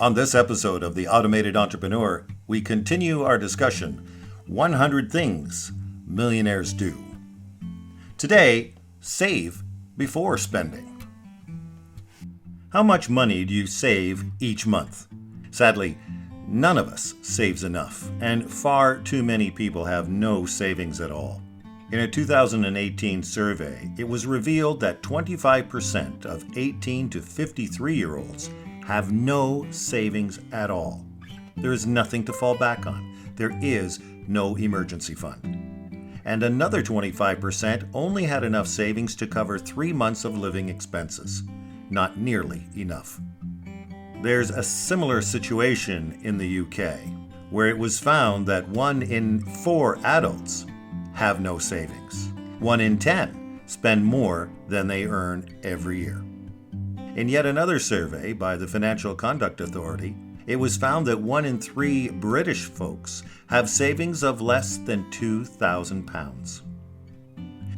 On this episode of The Automated Entrepreneur, we continue our discussion, 100 Things Millionaires Do. Today, save before spending. How much money do you save each month? Sadly, none of us saves enough, and far too many people have no savings at all. In a 2018 survey, it was revealed that 25% of 18 to 53-year-olds have no savings at all. There is nothing to fall back on. There is no emergency fund. And another 25% only had enough savings to cover 3 months of living expenses. Not nearly enough. There's a similar situation in the UK, where it was found that 1 in 4 adults have no savings. 1 in 10 spend more than they earn every year. In yet another survey by the Financial Conduct Authority, it was found that 1 in 3 British folks have savings of less than £2,000.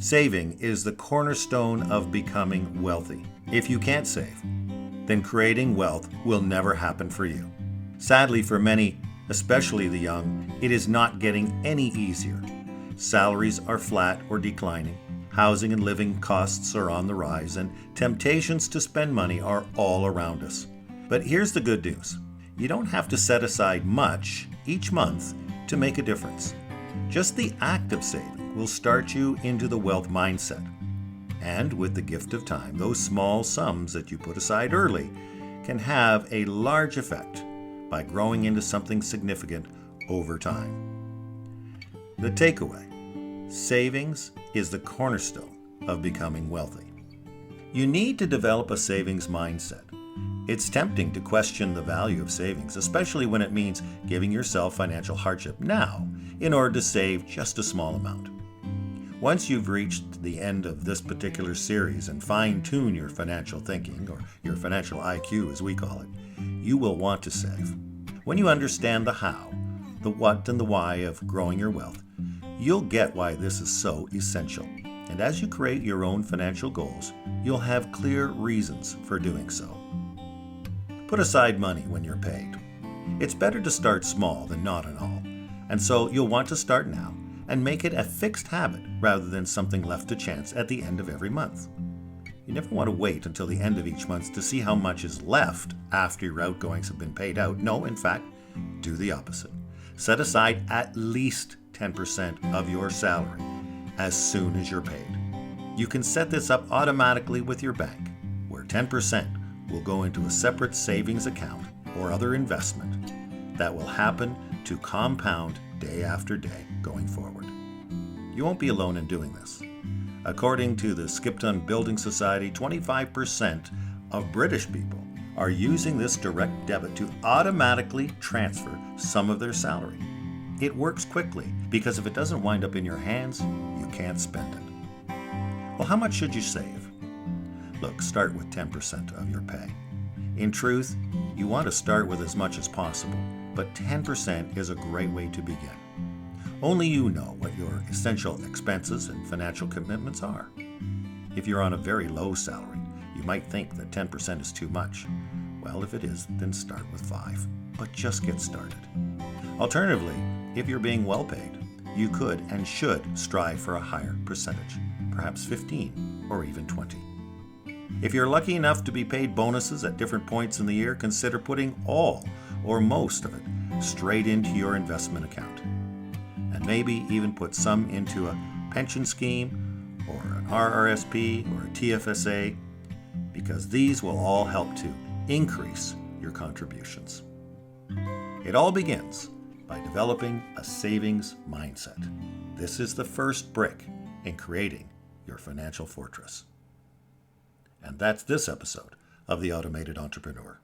Saving is the cornerstone of becoming wealthy. If you can't save, then creating wealth will never happen for you. Sadly, for many, especially the young, it is not getting any easier. Salaries are flat or declining. Housing and living costs are on the rise, and temptations to spend money are all around us. But here's the good news. You don't have to set aside much each month to make a difference. Just the act of saving will start you into the wealth mindset. And with the gift of time, those small sums that you put aside early can have a large effect by growing into something significant over time. The takeaway: savings is the cornerstone of becoming wealthy. You need to develop a savings mindset. It's tempting to question the value of savings, especially when it means giving yourself financial hardship now in order to save just a small amount. Once you've reached the end of this particular series and fine-tune your financial thinking, or your financial IQ as we call it, you will want to save. When you understand the how, the what, and the why of growing your wealth, you'll get why this is so essential. And as you create your own financial goals, you'll have clear reasons for doing so. Put aside money when you're paid. It's better to start small than not at all. And so you'll want to start now and make it a fixed habit rather than something left to chance at the end of every month. You never want to wait until the end of each month to see how much is left after your outgoings have been paid out. No, in fact, do the opposite. Set aside at least 10% of your salary as soon as you're paid. You can set this up automatically with your bank, where 10% will go into a separate savings account or other investment that will happen to compound day after day going forward. You won't be alone in doing this. According to the Skipton Building Society, 25% of British people are using this direct debit to automatically transfer some of their salary. It works quickly because if it doesn't wind up in your hands, you can't spend it. Well, how much should you save? Look, start with 10% of your pay. In truth, you want to start with as much as possible, but 10% is a great way to begin. Only you know what your essential expenses and financial commitments are. If you're on a very low salary, you might think that 10% is too much. Well, if it is, then start with 5, but just get started. Alternatively, if you're being well paid, you could and should strive for a higher percentage, perhaps 15 or even 20. If you're lucky enough to be paid bonuses at different points in the year, consider putting all or most of it straight into your investment account. And maybe even put some into a pension scheme or an RRSP or a TFSA, because these will all help to increase your contributions. It all begins by developing a savings mindset. This is the first brick in creating your financial fortress. And that's this episode of The Automated Entrepreneur.